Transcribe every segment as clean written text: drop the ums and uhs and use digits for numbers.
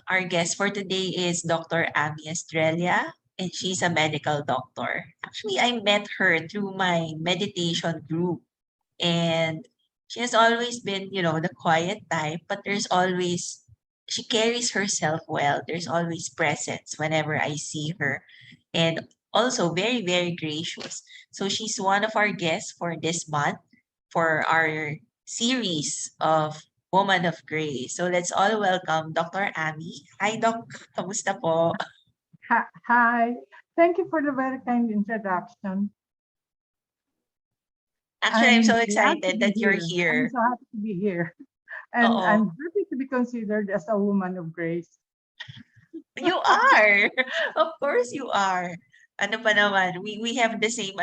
Our guest for today is Dr. Amy Estrella, and she's a medical doctor. Actually, I met her through my meditation group, and she has always been, the quiet type, but she carries herself well. There's always presence whenever I see her, and also very, very gracious. So she's one of our guests for this month for our series of Woman of Grace. So let's all welcome Dr. Amy. Hi, Doc. Kamusta po? Hi. Thank you for the very kind introduction. Actually, I'm I'm so glad to excited be that you're here. I'm here. so happy to be here. And Oo. I'm happy to be considered as a woman of grace. You are. Of course you are. Ano pa naman, we have the same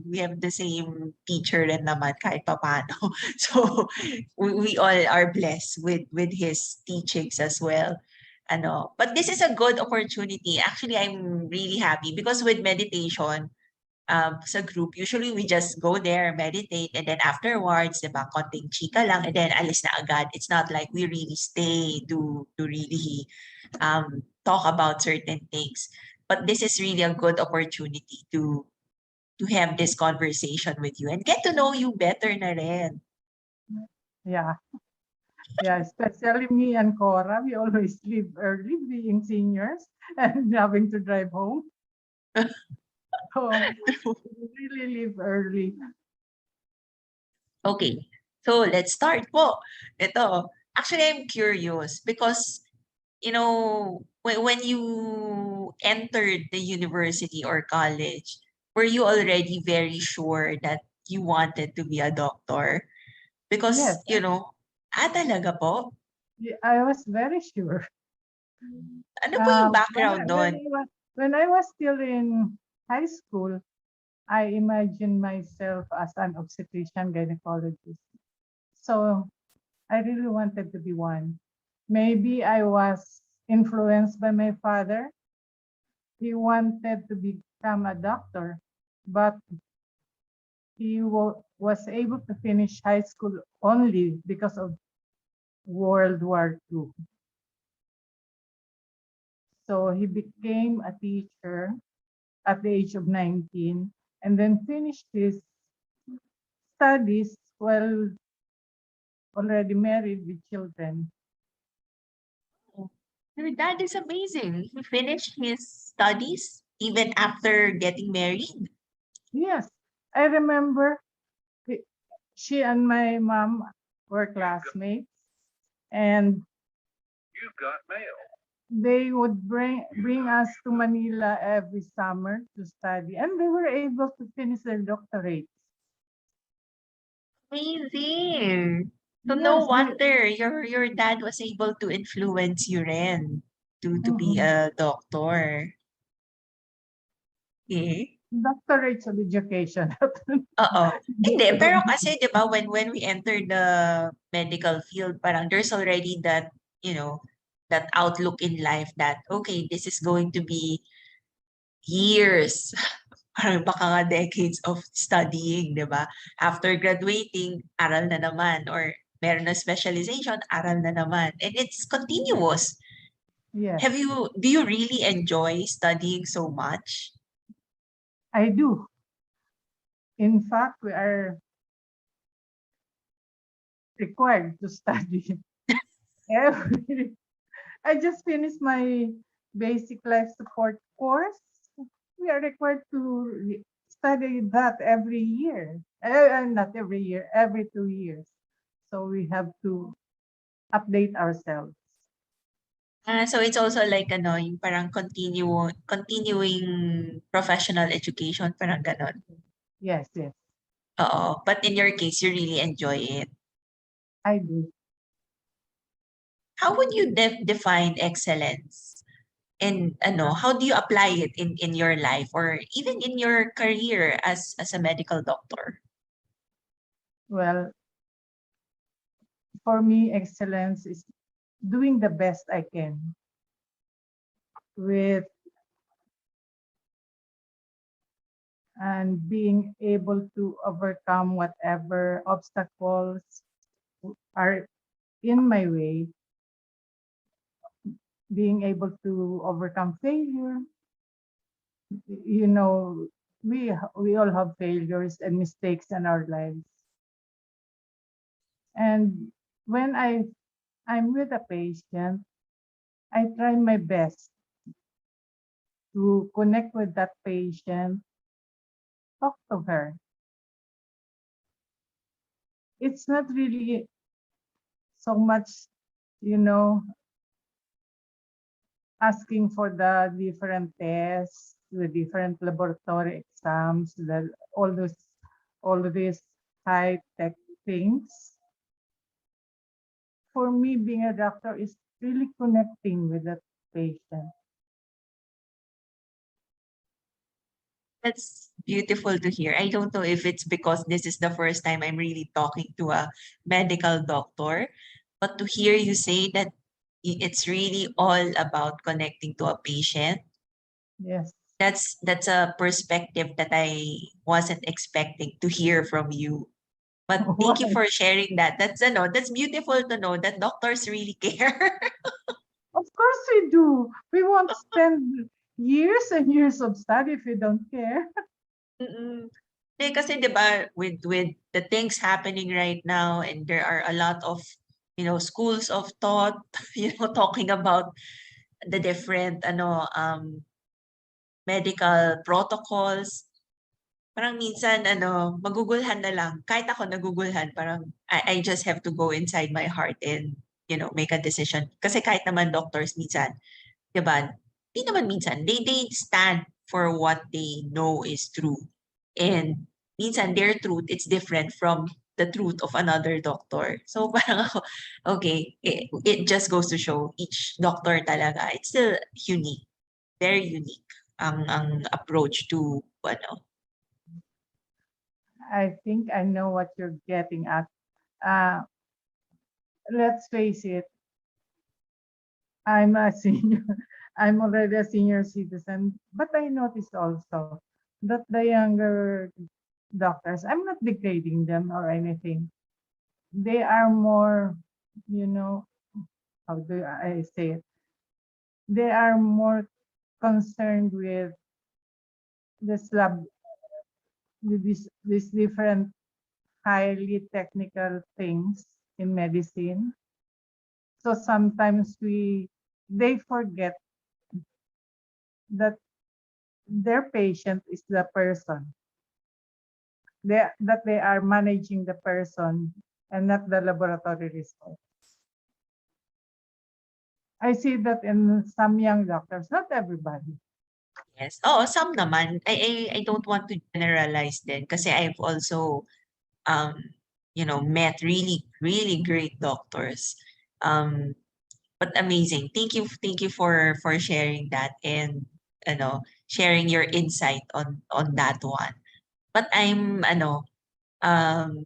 we have the same teacher rin naman kahit papaano. So we all are blessed with his teachings as well. But this is a good opportunity. Actually, I'm really happy because with meditation, sa group, usually we just go there, meditate, and then afterwards, diba, konting chika lang, and then alis na agad. It's not like we really stay to really talk about certain things. But this is really a good opportunity to have this conversation with you and get to know you better na rin. Yeah. Yeah, especially me and Cora, we always leave early being seniors and having to drive home. So we really leave early. Okay, so let's start po. Ito, actually, I'm curious because when you entered the university or college, were you already very sure that you wanted to be a doctor? Yes, Because, talaga po? I was very sure. Ano po yung background doon? When I was still in high school, I imagined myself as an obstetrician gynecologist. So I really wanted to be one. Maybe I was influenced by my father. He wanted to become a doctor, but he was able to finish high school only because of World War II. So he became a teacher at the age of 19 and then finished his studies while already married with children. Your dad is amazing. He finished his studies even after getting married. Yes, I remember she and my mom were classmates, and You've got mail. they would bring us to Manila every summer to study, and they were able to finish their doctorates. Amazing. So no Yes, wonder your dad was able to influence you rin to be mhm. a doctor. Okay. Doctorates of education. Oo. Hindi, pero kasi 'di ba when we enter the medical field, parang there's already that, that outlook in life that okay, this is going to be years, parang baka nga decades of studying, 'di ba? After graduating, aral na naman or meron na specialization, aral na naman. And it's continuous. Yes, Do you really enjoy studying so much? I do. In fact, we are required to study every. I just finished my basic life support course. We are required to study that every year. Not every year, every 2 years. So we have to update ourselves. So it's also like yung parang continuing professional education, parang ganon. Yes, yes, Oo. But in your case, you really enjoy it. I do. How would you define excellence? And how do you apply it in your life or even in your career as a medical doctor? Well, for me, excellence is doing the best I can with and being able to overcome whatever obstacles are in my way being able to overcome failure. You know, we all have failures and mistakes in our lives. And when I'm with a patient, I try my best to connect with that patient, talk to her. It's not really so much, you know, asking for the different tests, the different laboratory exams, all of these high tech things. For me, being a doctor is really connecting with the patient. That's beautiful to hear. I don't know if it's because this is the first time I'm really talking to a medical doctor, but to hear you say that it's really all about connecting to a patient, Yes. that's a perspective that I wasn't expecting to hear from you. But thank you Why? for sharing that. That's beautiful to know that doctors really care. Of course we do. We won't spend years and years of study if we don't care. Mm. Kasi 'di ba with the things happening right now, and there are a lot of, schools of thought, talking about the different medical protocols. Parang minsan magugulhan na lang. Kahit ako nagugulhan, parang I just have to go inside my heart and, make a decision. Kasi kahit naman doctors minsan, 'di ba? Di naman minsan, they stand for what they know is true. And minsan their truth is different from the truth of another doctor. So parang ako, okay, it just goes to show each doctor talaga, it's still unique, very unique ang approach to I think I know what you're getting at. Uh, let's face it, I'm a senior. I'm already a senior citizen, but I noticed also that the younger doctors, I'm not degrading them or anything. They are more, you know, how do I say it? They are more concerned with this lab, with these different highly technical things in medicine. So sometimes they forget that their patient is the person. That they are managing the person and not the laboratory results. I see that in some young doctors, not everybody. Yes. Oo, some naman. I don't want to generalize din kasi I've also um met really really great doctors. Um but amazing. Thank you for sharing that, and sharing your insight on that one. But I'm um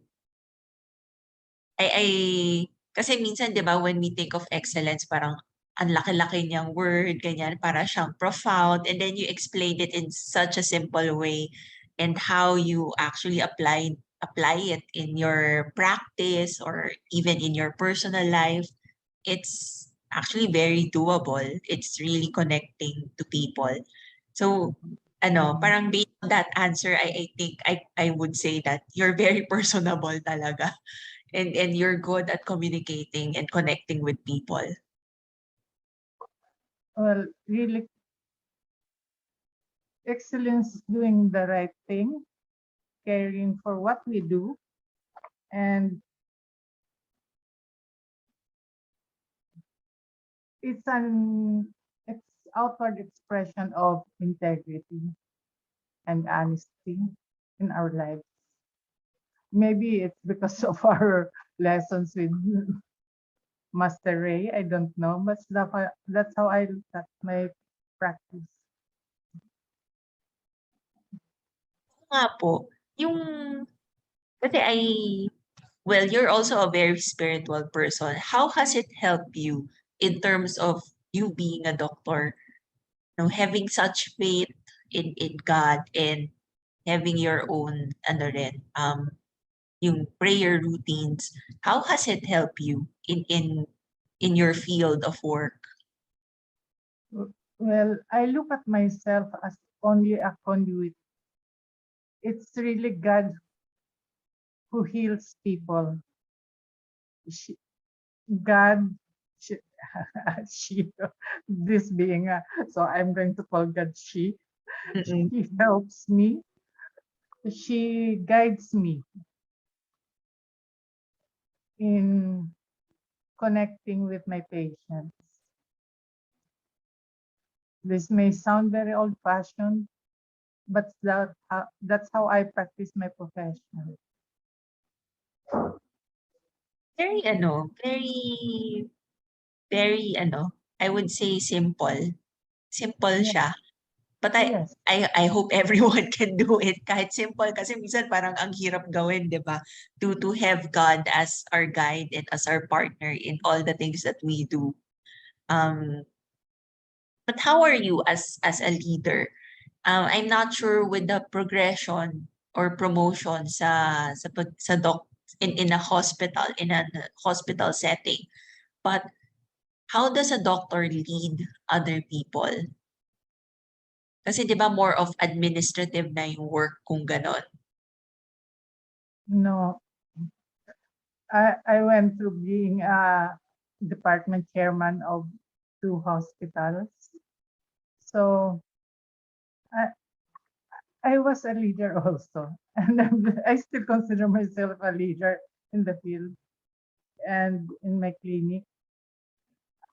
I kasi minsan 'di ba when we think of excellence, parang ang laki-laki niyang word, ganyan, para siyang profound, and then you explained it in such a simple way, and how you actually apply it in your practice or even in your personal life. It's actually very doable. It's really connecting to people. So parang based on that answer, I think I would say that you're very personable talaga, and you're good at communicating and connecting with people. Well, really, excellence is doing the right thing, caring for what we do, and it's an it's outward expression of integrity and honesty in our lives. Maybe it's because of our lessons with Master Ray. I don't know, but that's how I look at my practice. Nga po, yung, kasi well, you're also a very spiritual person. How has it helped you in terms of you being a doctor, having such faith in God, and having your own, yung prayer routines? How has it helped you in your field of work? Well, I look at myself as only a conduit. It's really God who heals people. She, God, she, she, this being a, so I'm going to call God she. Mm-mm. She helps me. She guides me in connecting with my patients. This may sound very old-fashioned, but that's how I practice my profession. Very very, very I would say simple. Simple Yeah, siya. But yes, I hope everyone can do it kahit simple kasi minsan parang ang hirap gawin, 'di ba? To have God as our guide and as our partner in all the things that we do. Um, but how are you as a leader? I'm not sure with the progression or promotion sa doc in a hospital in a hospital setting. But how does a doctor lead other people? Kasi 'di ba more of administrative na yung work kung gano'n. no, I went through being a department chairman of 2 hospitals. So I, I was a leader also. And I still consider myself a leader in the field. And in my clinic,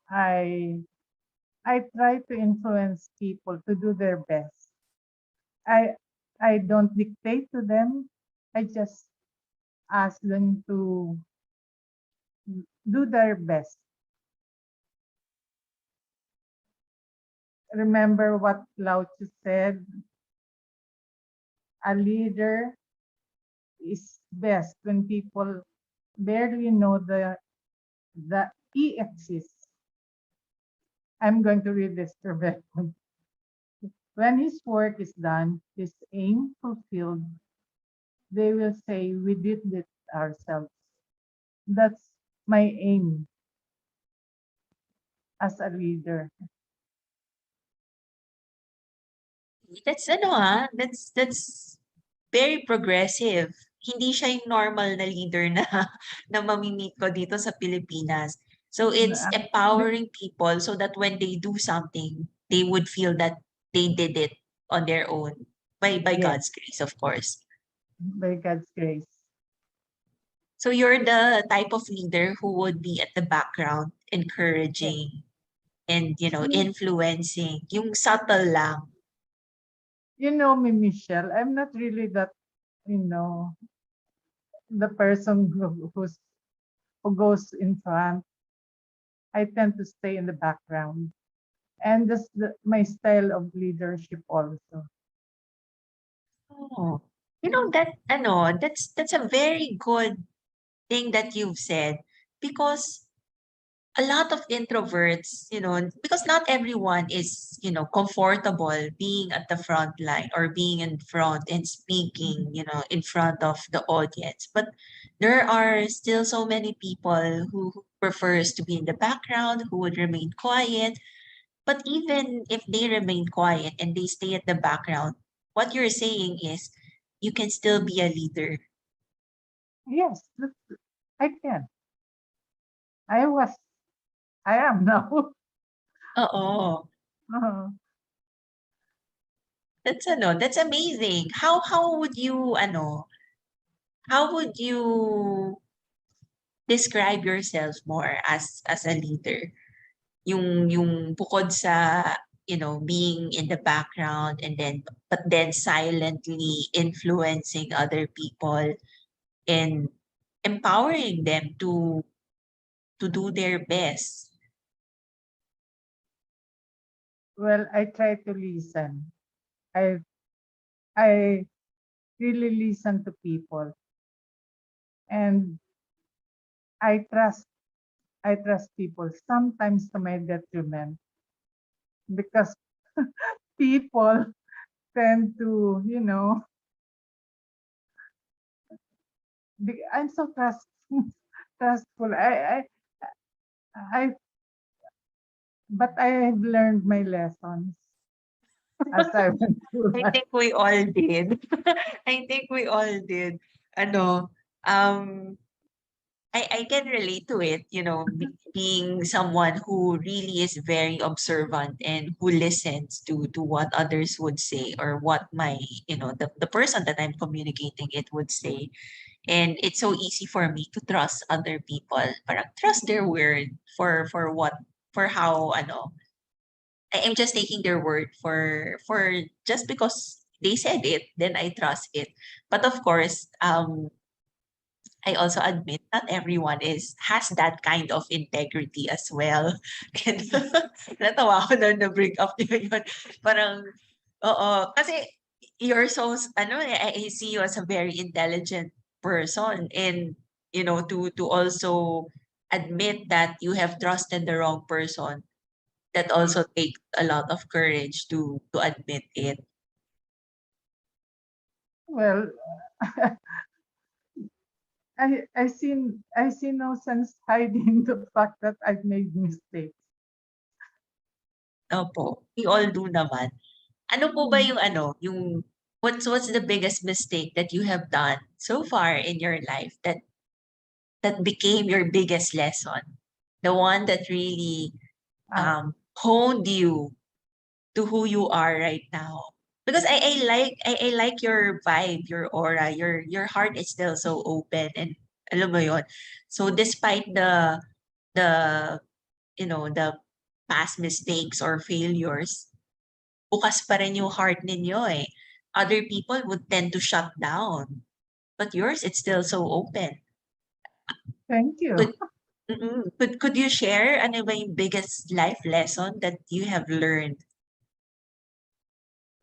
I I try to influence people to do their best. I I don't dictate to them. I just ask them to do their best. Remember what Lao Tzu said, a leader is best when people barely know the he exists. I'm going to read this verbatim. When his work is done, his aim fulfilled, they will say we did it ourselves. That's my aim as a leader. That's very progressive. Hindi siya yung normal na leader na na mami-meet ko dito sa Pilipinas. So it's empowering people so that when they do something, they would feel that they did it on their own by Yes, God's grace, of course. by God's grace. So you're the type of leader who would be at the background Yes. encouraging and You, influencing yung subtle lang. you know me, Michelle. I'm not really that, you know, the person who goes in front. I tend to stay in the background. And that's my style of leadership also. Oh, that's a very good thing that you've said because a lot of introverts, because not everyone is, comfortable being at the front line or being in front and speaking, in front of the audience. But there are still so many people who prefers to be in the background, who would remain quiet. But even if they remain quiet and they stay at the background, what you're saying is you can still be a leader. Yes, I can. I was, I am now. Oo. That's amazing. How would you describe yourself more as a leader? Yung bukod sa, being in the background and then but then silently influencing other people and empowering them to do their best. Well, I try to listen. I I really listen to people, and I trust I trust people sometimes to my detriment because people tend to, I'm so trustful. I But I have learned my lessons as I went through I life. think we all did. I think we all did. Ano, um, I can relate to it, being someone who really is very observant and who listens to what others would say or what the person that I'm communicating it would say. And it's so easy for me to trust other people. Parang trust their word for what, for how, I am just taking their word for just because they said it, then I trust it. But of course, I also admit not everyone has that kind of integrity as well. And natawa ako na na-bring up niyo yun. Parang, oo. Kasi you're so, I see you as a very intelligent person. And, to also admit that you have trusted the wrong person, that also takes a lot of courage to admit it. Well, I see no sense hiding the fact that I've made mistakes. Opo, we all do naman. Ano po ba Hmm. what's the biggest mistake that you have done so far in your life that became your biggest lesson? The one that really Ah, honed you to who you are right now. Because I like your vibe, your aura, your heart is still so open and alam mo yon. So despite the the past mistakes or failures, bukas pa rin yung heart ninyo eh. Other people would tend to shut down, but yours, it's still so open. thank you. Could could you share ano ba yung biggest life lesson that you have learned?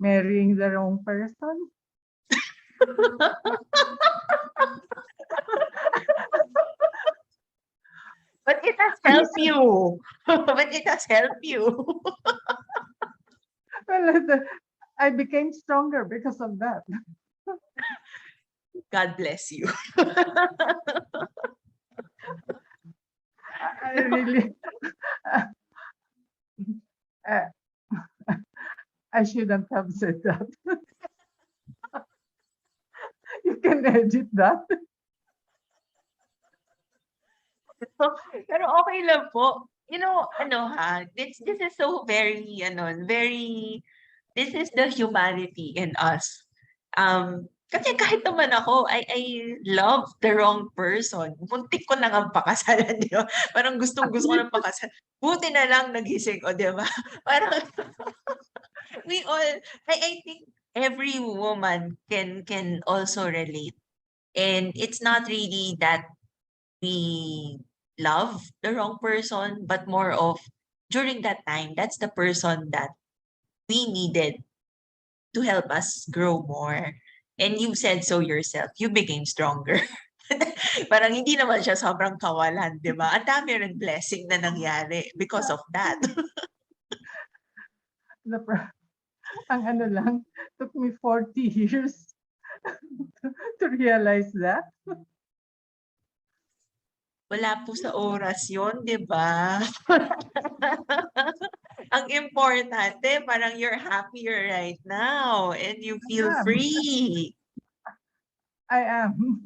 Marrying the wrong person. But it has helped you. But it has helped you. Well, I became stronger because of that. God bless you. I really, uh, I shouldn't have said that. You can edit that. Pero okay lang po. This is so very, this is the humanity in us. Kasi kahit naman ako, I love the wrong person. Muntik ko na nga pakasalan, di ba? Parang gustong-gusto ko ng pakasal. Buti na lang nagising ko, di ba? Parang we all, I think every woman can also relate. And it's not really that we love the wrong person, but more of during that time, that's the person that we needed to help us grow more. And you said so yourself, you became stronger. Parang hindi naman siya sobrang kawalan, di ba? Ang dami rin blessing na nangyari because of that. The ang ano lang, took me 40 years to realize that. Wala po sa oras yon, di ba? Ang importante, parang you're happier right now and you feel free. I am.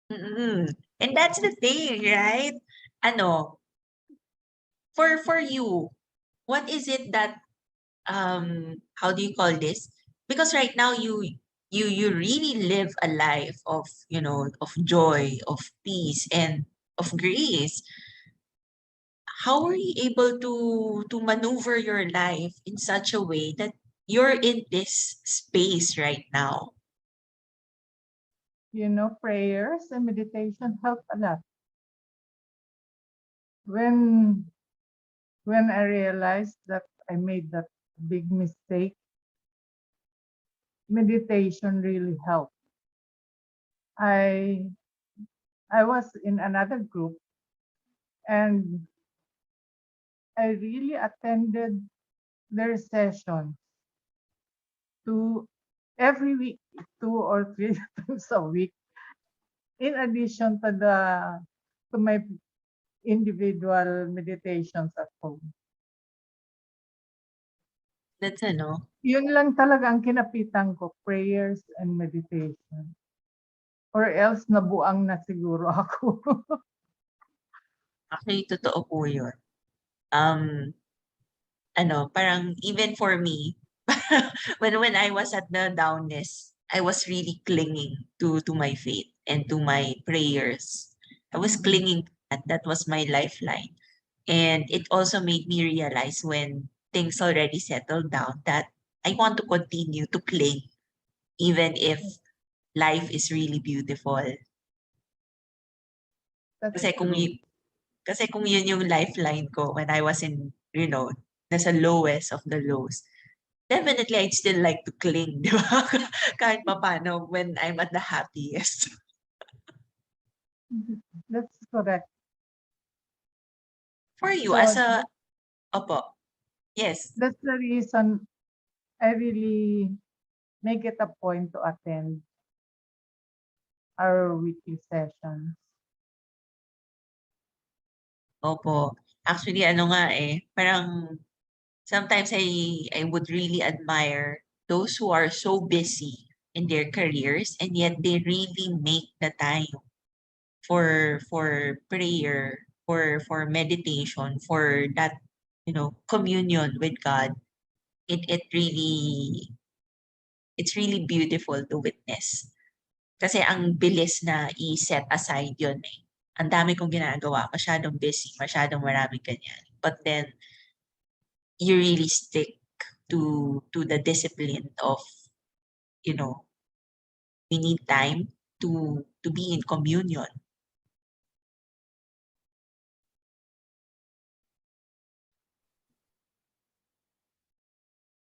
Mm. And that's the thing, right? Ano, for you, what is it that how do you call this? Because right now you really live a life of, of joy, of peace and of grace. How are you able to maneuver your life in such a way that you're in this space right now? Prayers and meditation help a lot. When I realized that I made that big mistake, meditation really helped. I I was in another group and I really attended their session to every week, 2 or 3 times a week, in addition to my individual meditations at home. That's ano. Yun lang talaga ang kinapitan ko, prayers and meditation. Or else nabuang na siguro ako. Actually, totoo po yun. Ano, parang even for me, when I was at the downness, I was really clinging to my faith and to my prayers. I was clinging to that. That was my lifeline. And it also made me realize when things already settled down that I want to continue to cling even if life is really beautiful. That's Kasi kung true. kasi kung yun yung lifeline ko when I was in, nasa lowest of the lows, definitely I'd still like to cling, di ba? Kahit papaano when I'm at the happiest. That's correct. For you, So as a, opo, yes, that's the reason I really make it a point to attend our weekly sessions. opo. Actually, ano nga parang sometimes I would really admire those who are so busy in their careers and yet they really make the time for prayer, for meditation, for that, communion with God. It really it's really beautiful to witness. Kasi ang bilis na i-set aside yun eh. Ang dami kong ginagawa, masyadong busy, masyadong maraming ganyan. But then, you really stick to the discipline of, you know, we need time to be in communion.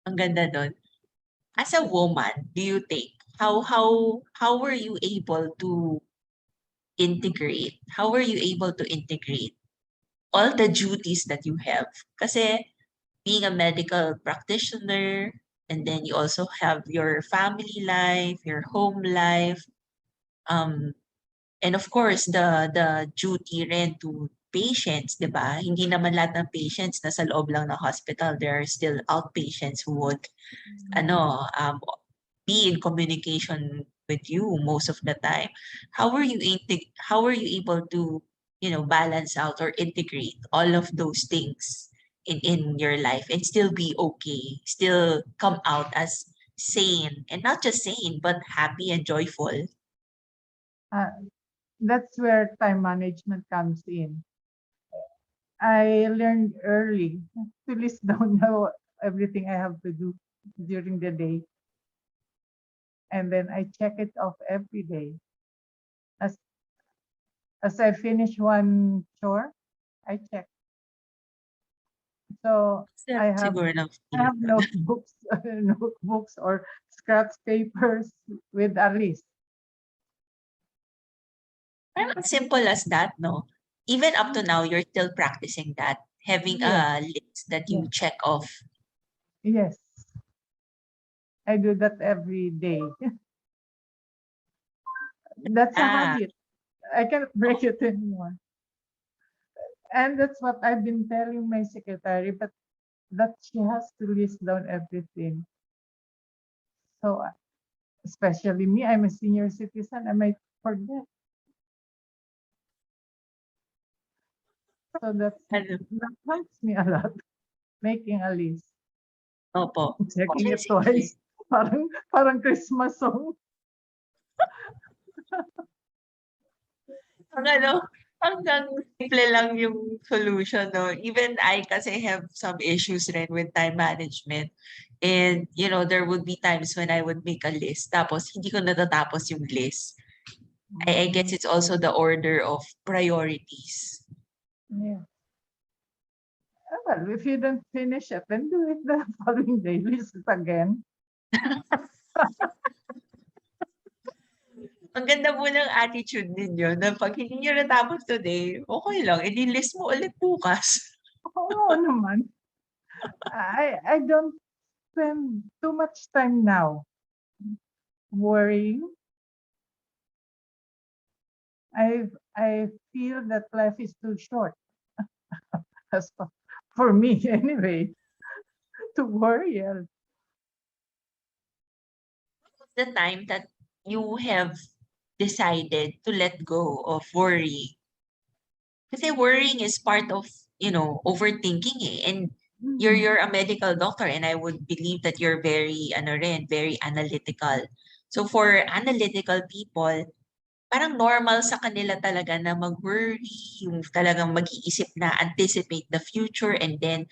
Ang ganda doon. As a woman, do you think how were you able to integrate? How were you able to integrate all the duties that you have? Kasi being a medical practitioner, and then you also have your family life, your home life, um, and of course, the duty rin to patients, 'di ba? Hindi naman lahat ng patients nasa loob lang ng hospital. There are still outpatients who would be in communication with you most of the time. How were you able to, balance out or integrate all of those things in your life and still be okay, still come out as sane and not just sane but happy and joyful? That's where time management comes in. I learned early to list down now everything I have to do during the day. And then I check it off every day. As as I finish one chore, I check. So I Sarap have siguro ng I feel. have notebooks, notebooks or scratch papers with a list. Parang as simple as that, no? Even up to now, you're still practicing that, having Yes, a list that you yes, check off. yes. I do that every day. That's a Ah, habit. I cannot break it anymore. And that's what I've been telling my secretary, but that she has to list down everything. So especially me, I'm a senior citizen, I might forget. So ano, that helps me a lot, making a list, opo. checking Actually, it twice. Parang Christmas song. ang ano, hanggang simple lang yung solution, no? Even I kasi have some issues rin with time management. And, there would be times when I would make a list, tapos hindi ko natatapos yung list. I guess it's also the order of priorities. Yeah. Well, if you don't finish it, then do it the following day. List it again. Ang ganda po ng attitude ninyo na pag hindi nyo natapos today, okay lang, edi list mo ulit bukas. Oo naman. I don't spend too much time now worrying. I feel that life is too short. As for me anyway, to worry. The time that you have decided to let go of worry. Kasi worrying is part of, overthinking eh. And you're a medical doctor and I would believe that you're very, very analytical. So for analytical people, parang normal sa kanila talaga na mag-worry, yung talagang mag-iisip na anticipate the future and then,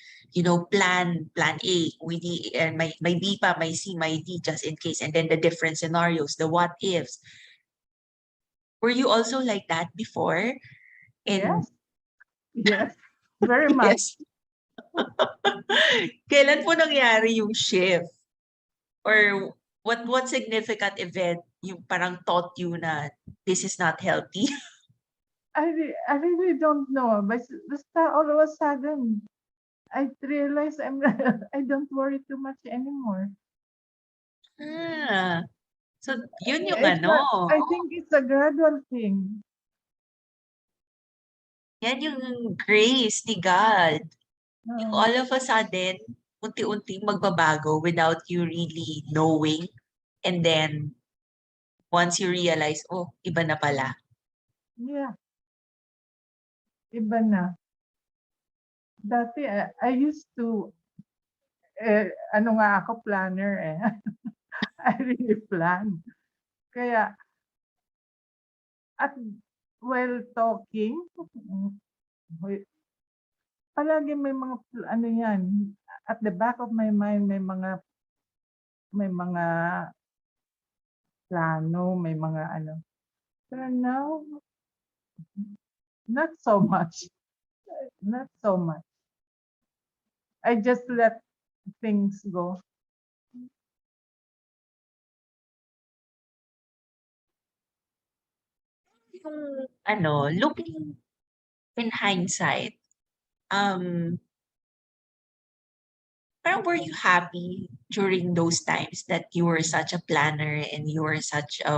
plan A, with the, and may B pa, may C, may D just in case. And then the different scenarios, the what ifs. Were you also like that before? And Yes, yes, very much. yes. Kailan po nangyari yung shift? Or what significant event yung parang taught you na this is not healthy? I really don't know. But all of a sudden, I realized I don't worry too much anymore. Ah, so yun yung It's I think it's a gradual thing. yan yung grace ni God. Yung Uh, all of a sudden, unti-unti magbabago without you really knowing. And then, once you realize, oh, iba na pala. yeah, iba na. Dati, I used to, ano nga ako, planner eh. I really plan. Kaya, at while talking, palagi may mga, ano yan, at the back of my mind, may mga plano, may mga ano. Pero now, not so much. Not so much. I just let things go. Yung, looking in hindsight, parang were you happy during those times that you were such a planner and you were such a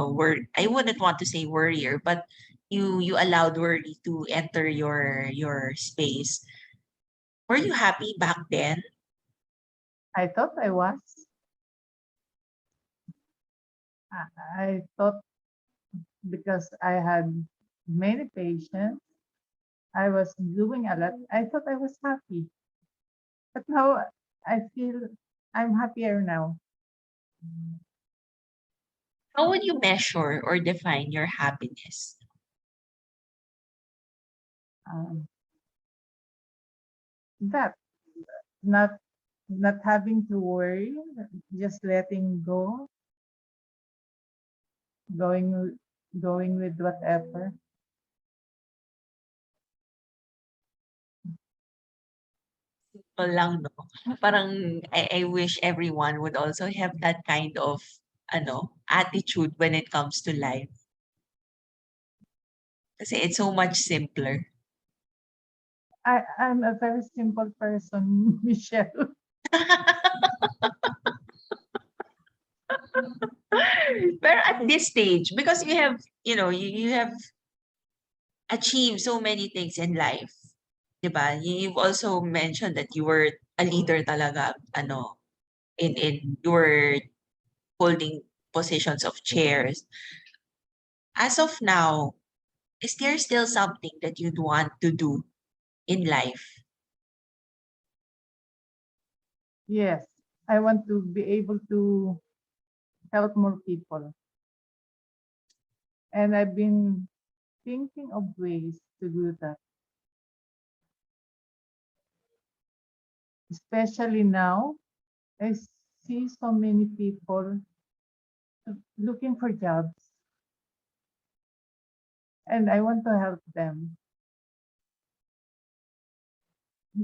I wouldn't want to say worrier, but you allowed worry to enter your space. Were you happy back then? I thought I was. I thought because I had many patients, I was doing a lot. I thought I was happy. But now I feel I'm happier now. How would you measure or define your happiness? Um, that not having to worry, just letting go, going with whatever. Simple lang, no? Parang I wish everyone would also have that kind of attitude when it comes to life. Kasi it's so much simpler. I'm a very simple person, Michelle. Pero at this stage, because you have achieved so many things in life, 'di ba? You've also mentioned that you were a leader talaga, in you were holding positions of chairs. As of now, is there still something that you'd want to do in life? Yes, I want to be able to help more people. And I've been thinking of ways to do that. Especially now, I see so many people looking for jobs. And I want to help them.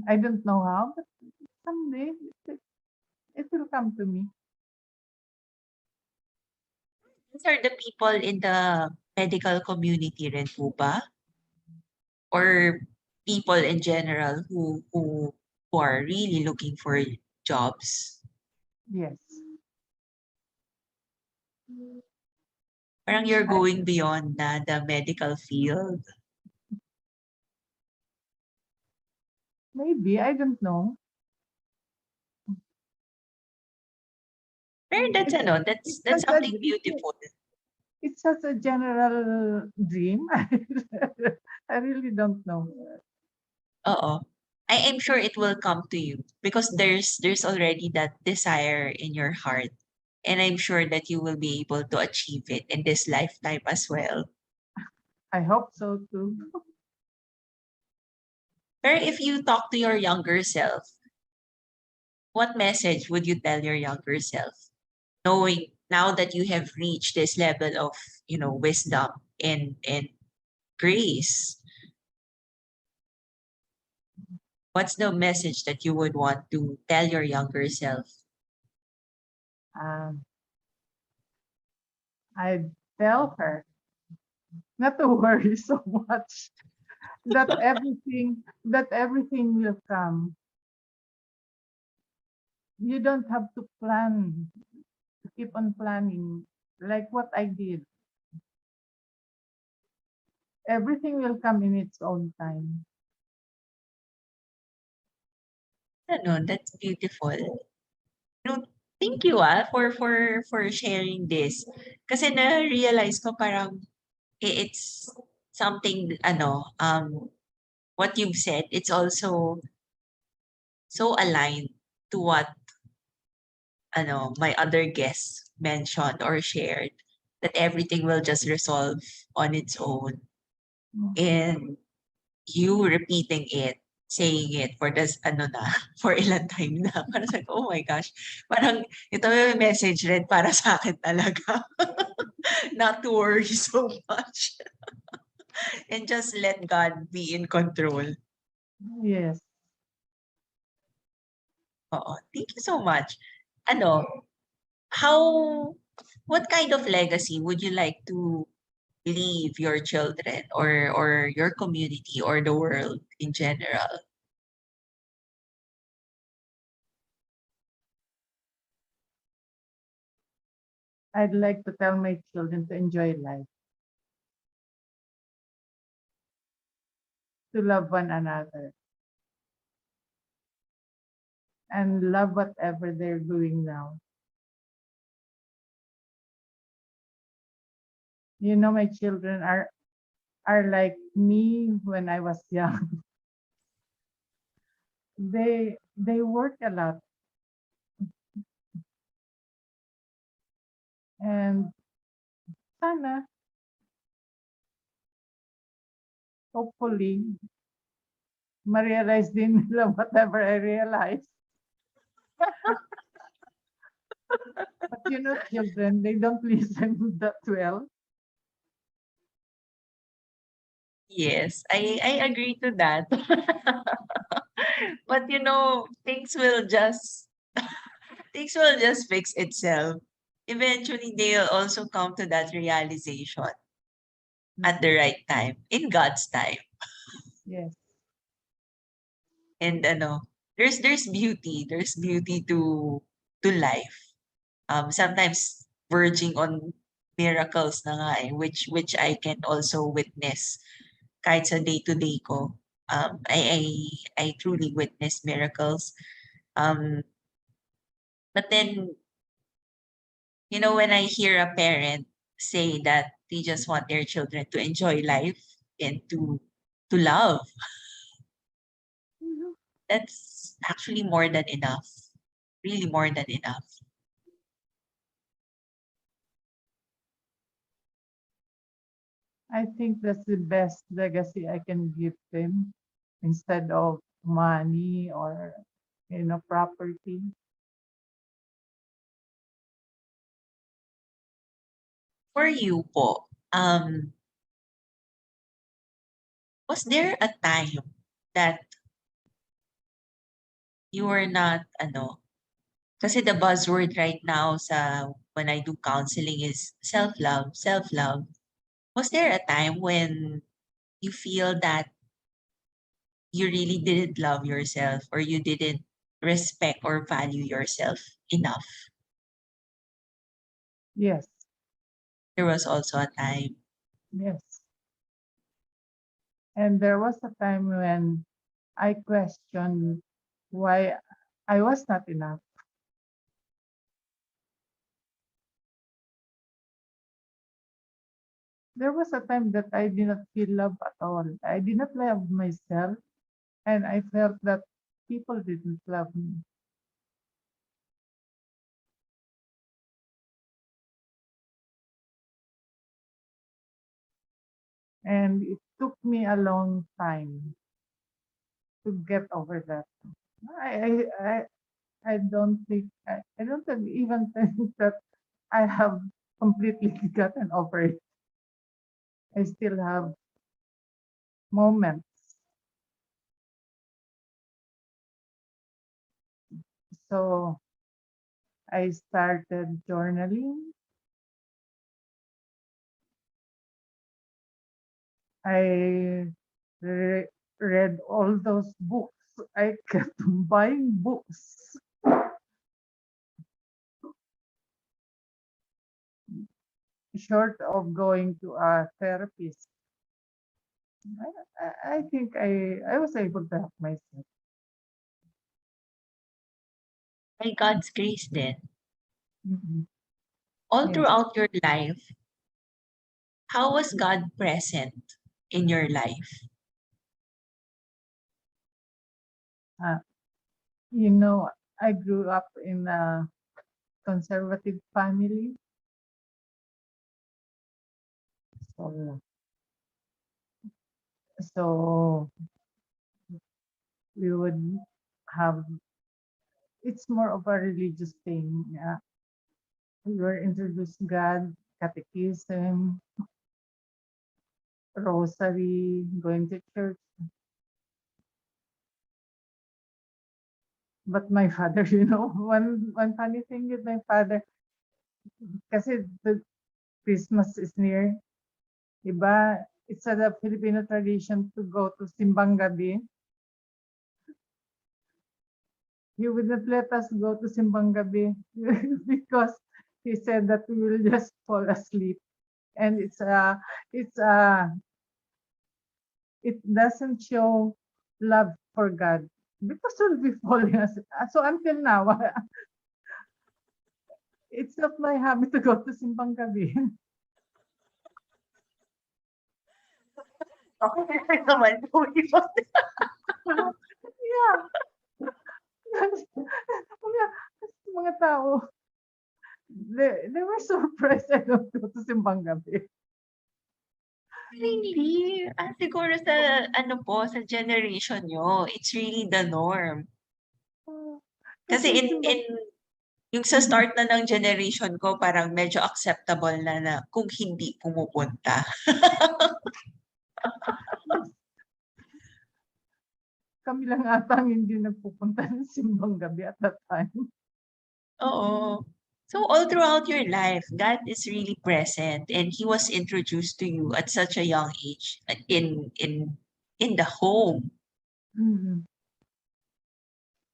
I don't know how, but someday it will come to me. These are the people in the medical community rin po ba? Or people in general who are really looking for jobs? Yes. Parang you're going beyond the medical field. Maybe, I don't know. Pero that's It's ano, it's that's just a something beautiful. it's just a general dream. I really don't know. Oo. I am sure it will come to you because there's already that desire in your heart. And I'm sure that you will be able to achieve it in this lifetime as well. I hope so too. Pero if you talk to your younger self, what message would you tell your younger self? Knowing now that you have reached this level of, wisdom and grace, what's the message that you would want to tell your younger self? Um, I tell her not to worry so much that everything will come. You don't have to plan, to keep on planning like what I did. Everything will come in its own time. Ano, that's beautiful. No, thank you for sharing this. Kasi na-realize ko parang it's something what you've said, it's also so aligned to what my other guests mentioned or shared, that everything will just resolve on its own. And you repeating it, saying it for this for ilang time na. Parang sabi ko, oh my gosh, parang ito yung message rin para sa akin talaga. Not to worry so much and just let God be in control. Yes. Oo. Thank you so much. Ano, how, what kind of legacy would you like to leave your children or your community or the world in general? I'd like to tell my children to enjoy life, to love one another, and love whatever they're doing now. My children are like me when I was young. They work a lot, and sana hopefully ma-realize din nila whatever I realize. But children, they don't listen that well. Yes, I agree to that. But things will just fix itself. Eventually they'll also come to that realization at the right time, in God's time. Yes. And there's beauty to life. Sometimes verging on miracles na nga eh, which I can also witness kahit sa day-to-day ko. I truly witness miracles. Um, but then, when I hear a parent say that they just want their children to enjoy life and to love, Mhm. that's actually more than enough. Really more than enough. I think that's the best legacy I can give them instead of money or property. For you po, was there a time that you were not kasi the buzzword right now sa when I do counseling is self-love, self-love. Was there a time when you feel that you really didn't love yourself or you didn't respect or value yourself enough? Yes. There was also a time. Yes. And there was a time when I questioned why I was not enough. there was a time that I did not feel love at all. I did not love myself, and I felt that people didn't love me. And it took me a long time to get over that. I I I, I don't think I don't even think that I have completely gotten over it. I still have moments. So I started journaling. I read all those books. I kept buying books. Short of going to a therapist. I think I was able to help myself. By God's grace then, Mhm. all Yes. throughout your life, how was God present in your life? Uh, you know, I grew up in a conservative family. So, so we would have, it's more of a religious thing. We were introduced to God, catechism, rosary, going to church. But my father, one funny thing with my father, kasi the Christmas is near, iba, it's a Filipino tradition to go to simbang gabi. He would not let us go to simbang gabi because he said that we will just fall asleep, and it's it doesn't show love for God because we'll be falling asleep. So until now, it's not my habit to go to simbang gabi. Okay naman po yun. Yeah. Yeah, mga tao, they were surprised I don't go to simbang gabi. Really? Siguro sa ano po, sa generation niyo, it's really the norm. Kasi Kasi in yung sa start na ng generation ko, parang medyo acceptable na kung hindi pumupunta. kami lang ata ang hindi nagpupunta ng simbang gabi at that time. Oo. So all throughout your life, God is really present and He was introduced to you at such a young age in the home. Mhm.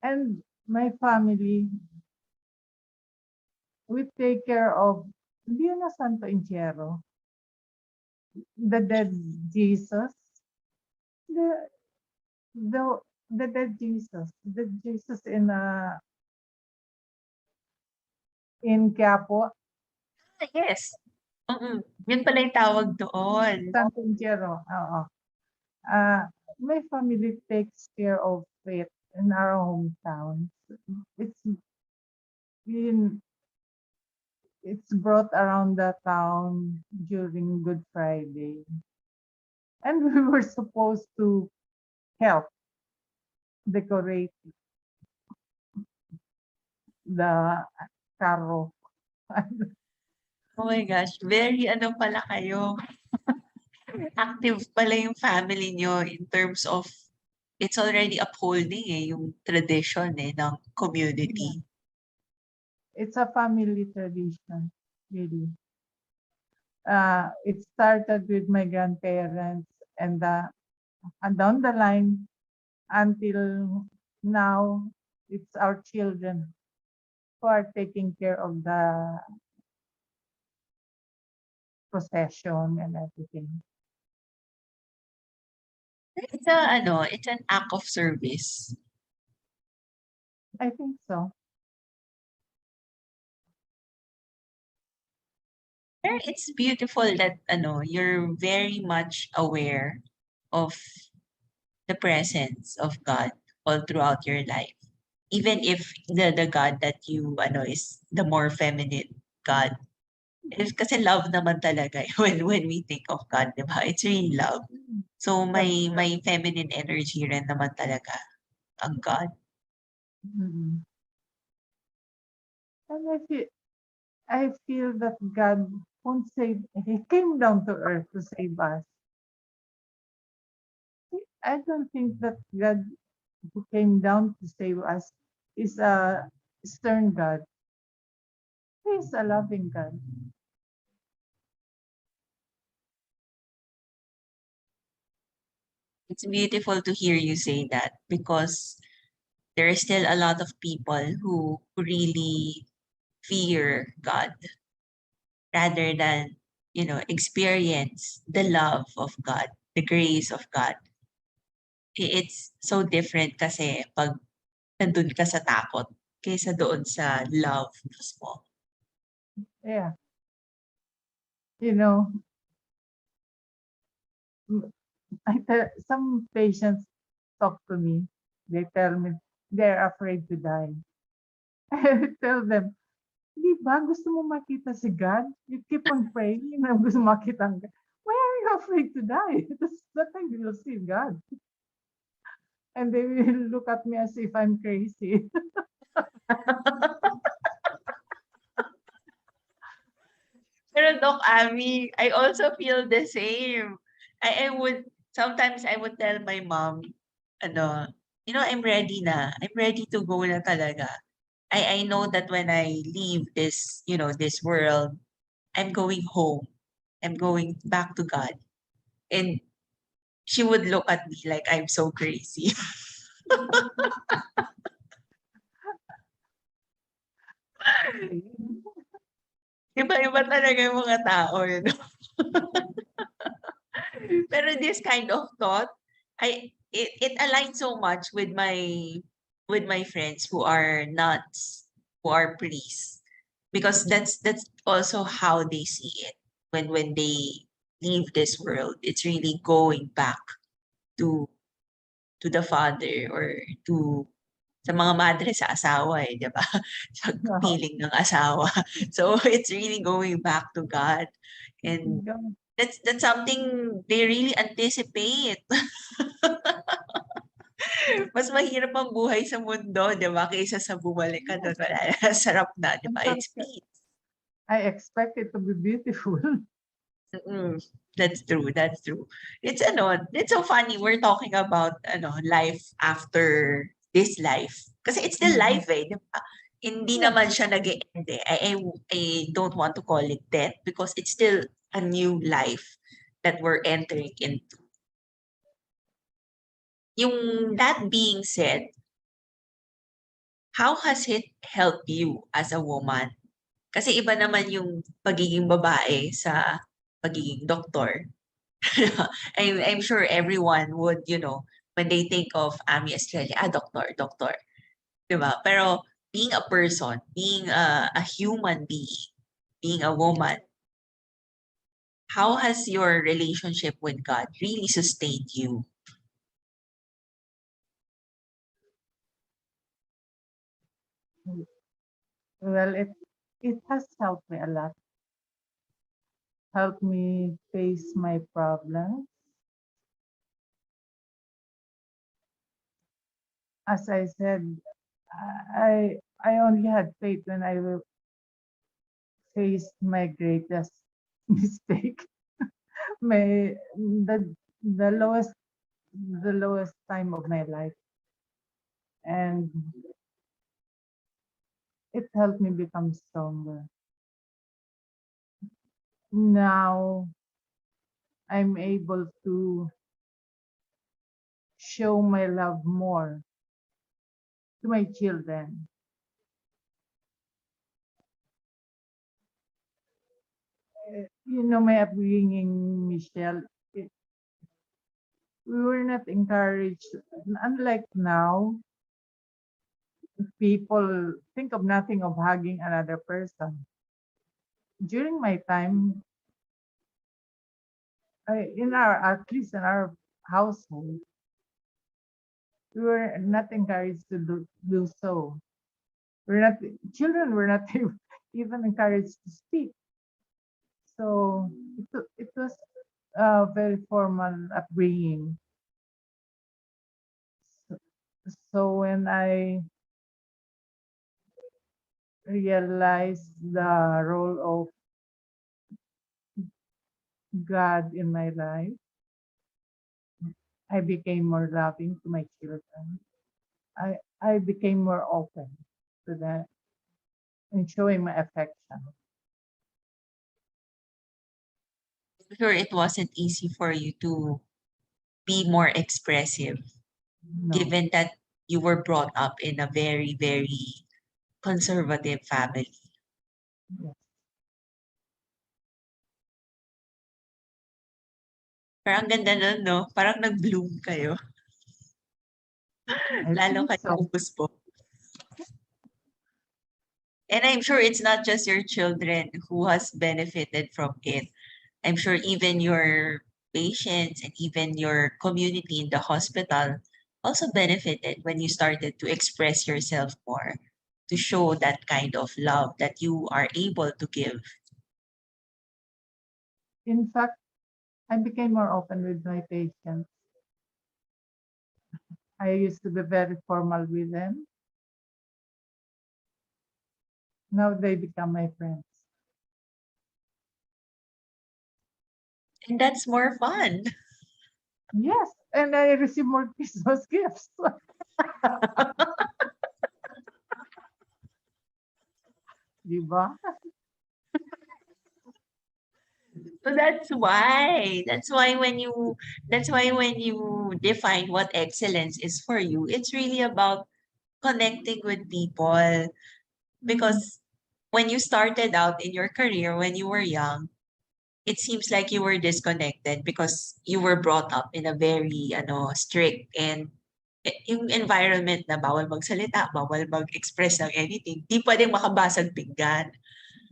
And my family, we take care of, hindi yun na Santo Encierro, the dead Jesus, the the the dead Jesus in Quiapo, Yes. Yun pala yung tawag doon. Santo Encierro. Oo. My family takes care of it in our hometown. It's been it's brought around the town during Good Friday. And we were supposed to help decorate the carro. Oh my gosh, very ano pala kayo. Active pala yung family nyo in terms of it's already upholding yung tradition ng community. It's a family tradition, really. It started with my grandparents and down the line until now, it's our children who are taking care of the procession and everything. It's an act of service. I think so. Pero it's beautiful that you're very much aware of the presence of God all throughout your life. Even if the God that you is the more feminine God. Kasi love naman talaga when we think of God, di ba? It's really love. So That's may feminine energy rin naman talaga ang God. mm. And I feel that God won't save. He came down to earth to save us. I don't think that God who came down to save us is a stern God. He is a loving God. It's beautiful to hear you say that because there are still a lot of people who really fear God rather than, experience the love of God, the grace of God. It's so different kasi pag nandun ka sa takot kaysa doon sa love mo. Yeah. You know, some patients talk to me. They tell me they're afraid to die. I tell them, di ba gusto mo makita si God? You keep on praying na gusto makita ang God. Why are you afraid to die? That's the time you will see God. And they will look at me as if I'm crazy. Pero Doc Ami, I also feel the same. Sometimes I would tell my mom, I'm ready na. I'm ready to go na talaga. I know that when I leave this world, I'm going home. I'm going back to God. And she would look at me like I'm so crazy. Iba-iba talaga yung mga tao, Pero this kind of thought, it aligns so much with my friends who are nuts, who are priests, because that's also how they see it when they leave this world. It's really going back to the father or to sa mga madre sa asawa di ba? Sa Wow. piling ng asawa. So it's really going back to God. And that's something they really anticipate. Mas mahirap ang buhay sa mundo, 'di ba? Kaysa sa bumalik ka doon. Wala na, sarap na, 'di ba? It's peace. I expect it to be beautiful. Mm, that's true. That's true. It's so funny. We're talking about life after this life. Kasi it's still Mhm. life eh, 'di ba? Hindi Yes. naman siya nag-e-end eh. I don't want to call it death because it's still a new life that we're entering into. Yung that being said, how has it helped you as a woman? Kasi iba naman yung pagiging babae sa pagiging doktor. I'm sure everyone would, when they think of Ami Estrella, doctor, doctor. Diba? Pero being a person, being a human being, being a woman, how has your relationship with God really sustained you? Well, it has helped me a lot. Helped me face my problems. As I said, I only had faith when I faced my greatest mistake. My the lowest time of my life, and it helped me become stronger. Now I'm able to show my love more to my children. My upbringing, Michelle, we were not encouraged. Unlike now, people think of nothing of hugging another person. during my time, at least in our household, we were not encouraged to do so. Children were not even encouraged to speak. So it was a very formal upbringing. So, so when I realized the role of God in my life, I became more loving to my children. I became more open to that and showing my affection. Sure, it wasn't easy for you to be more expressive, No, given that you were brought up in a very, very conservative family. yes. Parang ang ganda nun, no? Parang nag-bloom kayo. I Lalo think kayo so. umusbong. And I'm sure it's not just your children who has benefited from it. I'm sure even your patients and even your community in the hospital also benefited when you started to express yourself more, to show that kind of love that you are able to give. In fact, I became more open with my patients. I used to be very formal with them. Now they become my friends. And that's more fun. Yes, and I receive more Christmas gifts. Di ba? So that's why when you define what excellence is for you, it's really about connecting with people. Because when you started out in your career when you were young, it seems like you were disconnected because you were brought up in a very strict and yung environment na bawal magsalita, bawal mag-express ng anything, di pwedeng makabasag pinggan.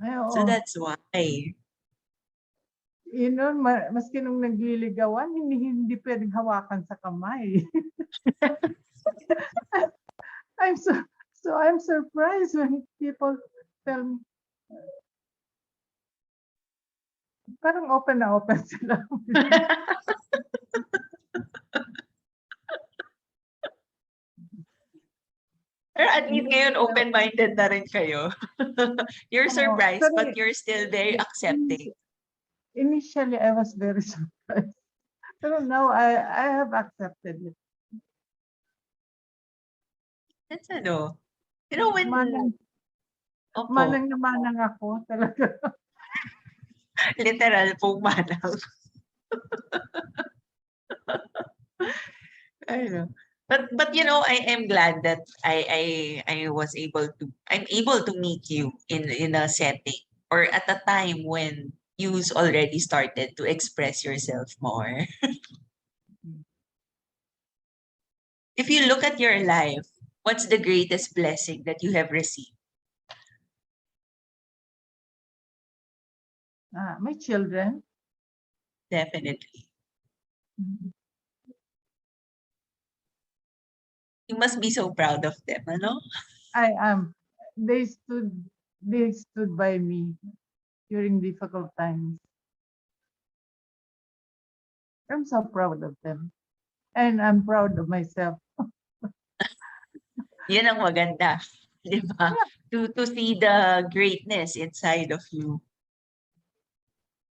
Ay, So oo. that's why. Yun nun, maski nung nagliligawan, hindi pwedeng hawakan sa kamay. I'm so I'm surprised when people tell me, parang open na open sila. Pero at least ngayon open-minded na rin kayo. You're Oo, surprised pero but you're still very accepting. initially I was very surprised. Pero now I have accepted it. That's you know when Manang, opo, manang na manang ako talaga. literal pong manang. I know. But I am glad that I'm able to meet you in a setting or at a time when you already started to express yourself more. If you look at your life, what's the greatest blessing that you have received? My children, Definitely. You must be so proud of them, ano? I am. They stood they stood by me during difficult times. I'm so proud of them. And I'm proud of myself. Yun ang maganda. Di ba? To see the greatness inside of you.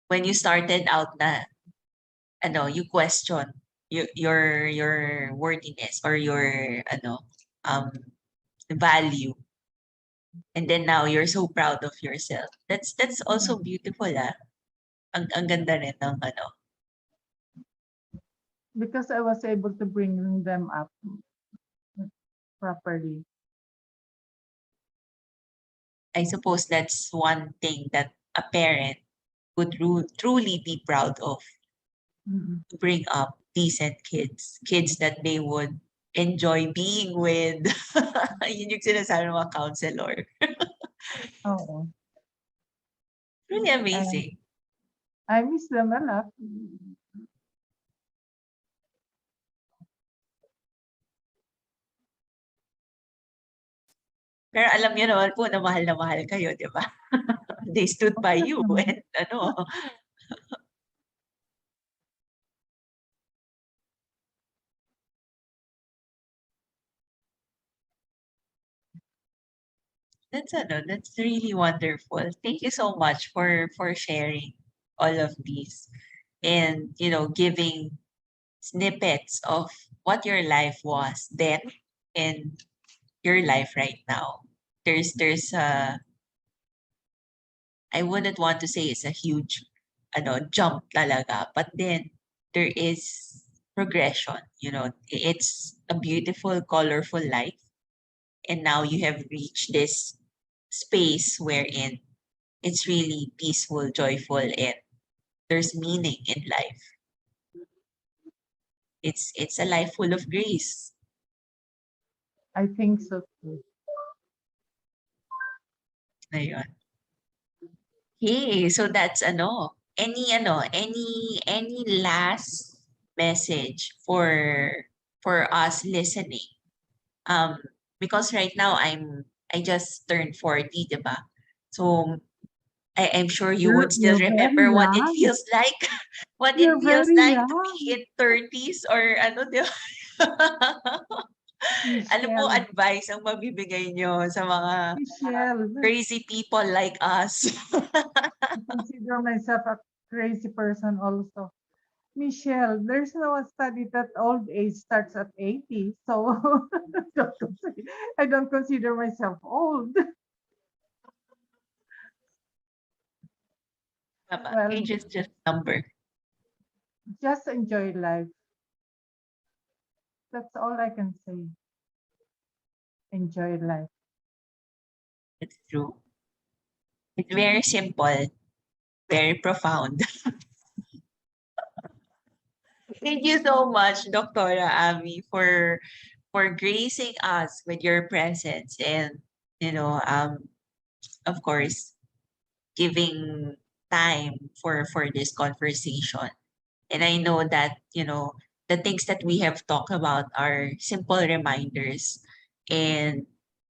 When you started out na, you question your worthiness or your, um, value. And then now you're so proud of yourself. That's also beautiful, ah. Ang ganda rin ng Because I was able to bring them up properly. I suppose that's one thing that a parent would truly be proud of, Mhm. to bring up decent kids that they would enjoy being with. Yun yung sinasabi ng mga counselor. Oo. Really and amazing. I miss them a lot. Pero alam niyo naman po na mahal kayo, di ba? They stood Of by course you naman. and ano, that's really wonderful. Thank you so much for sharing all of these and giving snippets of what your life was then and your life right now. There's a I wouldn't want to say it's a huge jump talaga, but then there is progression, it's a beautiful, colorful life. And now you have reached this space wherein it's really peaceful, joyful, and there's meaning in life. It's a life full of grace. I think so too. Ayun. Hey, so that's any last message for us listening? Um, because right now I just turned 40, diba? So I'm sure you would still You're very remember what it young. feels like, what it You're feels very like to be young, in 30s or diba? Ano po Michelle. advice ang mabibigay nyo sa mga Michelle, crazy people like us? I consider myself a crazy person also. Michelle, there's no study that old age starts at 80. So I don't consider myself old. Tama, Well, age is just number. just enjoy life. That's all I can say. Enjoy life. It's true. It's very simple, very profound. Thank you so much, Dr. Ami, for gracing us with your presence and of course giving time for this conversation. And I know that the things that we have talked about are simple reminders, and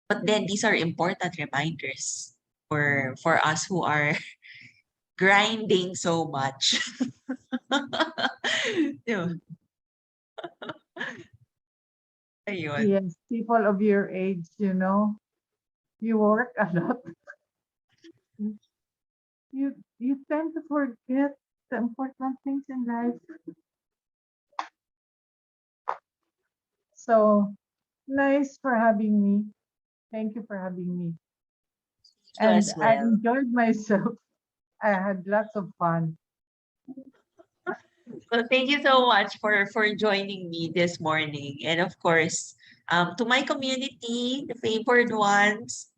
but then these are important reminders for us who are grinding so much. Yun, ayun. Yes, people of your age, you work a lot. You tend to forget the important things in life. So nice for having me. Thank you for having me. You And as I well. enjoyed myself. I had lots of fun. Well, thank you so much for joining me this morning. And of course, to my community, the favored ones,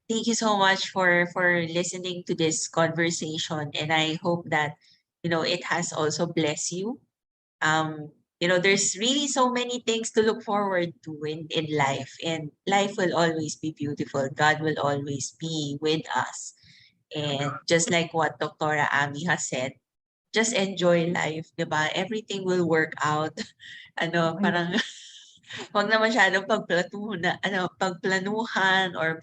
thank you so much for listening to this conversation. And I hope that it has also blessed you. Um, there's really so many things to look forward to in life, and life will always be beautiful. God will always be with us. And just like what Dr. Ami has said, just enjoy life, 'di ba? Everything will work out. Yeah. Parang wag na masyadong pagplanuhan or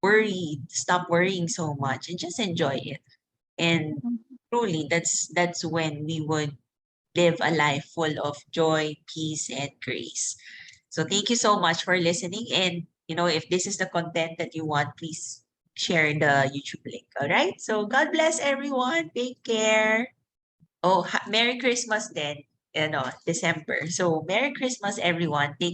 worried. Stop worrying so much and just enjoy it. And truly, that's when we would live a life full of joy, peace, and grace. So thank you so much for listening. And if this is the content that you want, please share the YouTube link. All right. So God bless everyone. Take care. Oh, Merry Christmas then, December. So Merry Christmas, everyone. Take